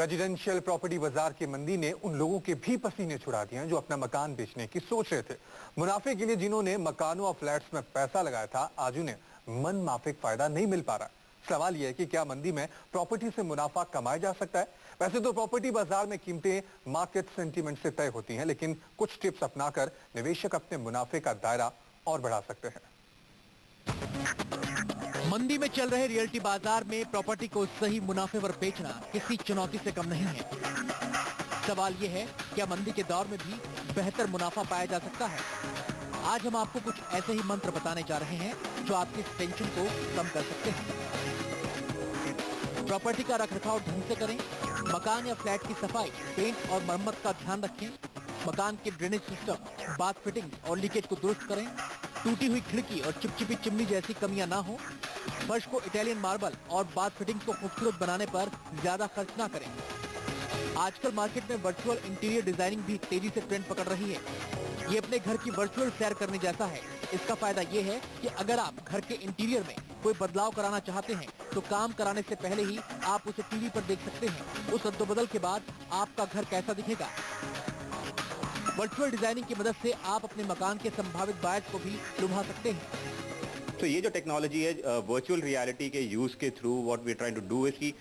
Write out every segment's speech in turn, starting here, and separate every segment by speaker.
Speaker 1: Residential property बाजार की मंदी ने उन लोगों के भी पसीने छुड़ा दिए हैं जो अपना मकान बेचने की सोच रहे थे। मुनाफे के लिए जिन्होंने मकानों और फ्लैट्स में पैसा लगाया था, आज उन्हें मन माफिक फायदा नहीं मिल पा रहा। सवाल यह है कि क्या मंदी में प्रॉपर्टी से मुनाफा कमाया जा सकता है? वैसे तो प्रॉपर्टी बाजार में कीमतें मार्केट सेंटीमेंट से तय होती हैं, लेकिन कुछ टिप्स अपनाकर निवेशक अपने मुनाफे का दायरा और बढ़ा सकते हैं।
Speaker 2: मंदी में चल रहे रियल्टी बाजार में प्रॉपर्टी को सही मुनाफे पर बेचना किसी चुनौती से कम नहीं है। सवाल यह है, क्या मंदी के दौर में भी बेहतर मुनाफा पाया जा सकता है? आज हम आपको कुछ ऐसे ही मंत्र बताने जा रहे हैं जो आपकी टेंशन को कम कर सकते हैं। प्रॉपर्टी का रखरखाव ढंग से करें। मकान या फ्लैट की सफाई, पेंट और मरम्मत का ध्यान रखें। मकान के ड्रेनेज सिस्टम, बाथ फिटिंग और लीकेज को दुरुस्त करें। टूटी हुई खिड़की और चिपचिपी चिमनी जैसी कमियां ना हो। फर्श को इटालियन मार्बल और बाथ फिटिंग को खूबसूरत बनाने पर ज्यादा खर्च ना करें। आजकल मार्केट में वर्चुअल इंटीरियर डिजाइनिंग भी तेजी से ट्रेंड पकड़ रही है। ये अपने घर की वर्चुअल सैर करने जैसा है। इसका फायदा ये है कि अगर आप घर के इंटीरियर में कोई बदलाव कराना चाहते हैं तो काम कराने से पहले ही आप उसे टीवी पर देख सकते हैं। उस रद्दोबदल के बाद आपका घर कैसा दिखेगा। वर्चुअल डिजाइनिंग की मदद से आप अपने मकान के संभावित बायर्स को भी लुभा सकते हैं।
Speaker 3: तो ये जो टेक्नोलॉजी है वर्चुअल रियलिटी के यूज के through what we trying to do is कि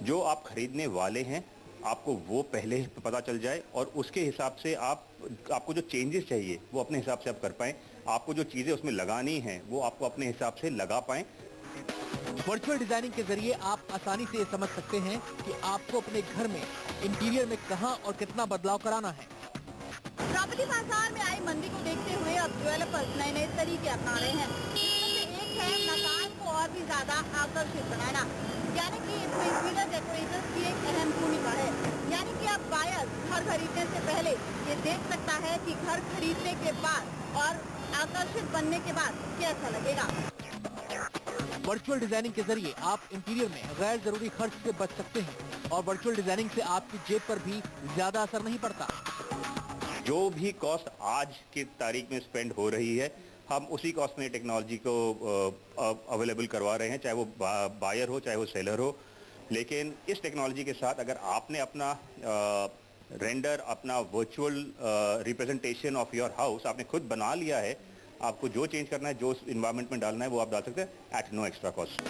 Speaker 3: जो आप खरीदने वाले हैं आपको वो पहले पता चल जाए और उसके हिसाब से आपको जो चेंजेस चाहिए वो अपने हिसाब से आप कर पाएं। आपको जो चीजें उसमें लगानी हैं वो आपको अपने हिसाब से लगा पाएं।
Speaker 2: वर्चुअल डिजाइनिंग के जरिए आप आसानी से ये समझ सकते हैं कि आपको अपने घर में इंटीरियर में कहां और कितना बदलाव कराना है।
Speaker 4: प्रॉपर्टी बाजार में आई मंदी को देखते हुए अब डेवलपर्स नए नए तरीके अपना रहे हैं। एक है मकान को और भी ज्यादा आकर्षित बनाना, यानी कि इसमें इंटीरियर डेकोरेटर्स की एक अहम भूमिका है। यानी कि अब बायर घर खरीदने से पहले ये देख सकता है कि घर खरीदने के बाद और आकर्षित बनने के बाद कैसा लगेगा।
Speaker 2: वर्चुअल डिजाइनिंग के जरिए आप इंटीरियर में गैर जरूरी खर्च से बच सकते हैं और वर्चुअल डिजाइनिंग से आपकी जेब पर भी ज्यादा असर नहीं पड़ता।
Speaker 3: जो भी कॉस्ट आज की तारीख में स्पेंड हो रही है हम उसी कॉस्ट में टेक्नोलॉजी को अवेलेबल करवा रहे हैं, चाहे वो बायर हो चाहे वो सेलर हो। लेकिन इस टेक्नोलॉजी के साथ अगर आपने अपना रेंडर, अपना virtual representation of your house आपने खुद बना लिया है, आपको जो चेंज करना है, जो इन्वायरमेंट में डालना है वो आप डाल सकते हैं एट नो एक्स्ट्रा कॉस्ट।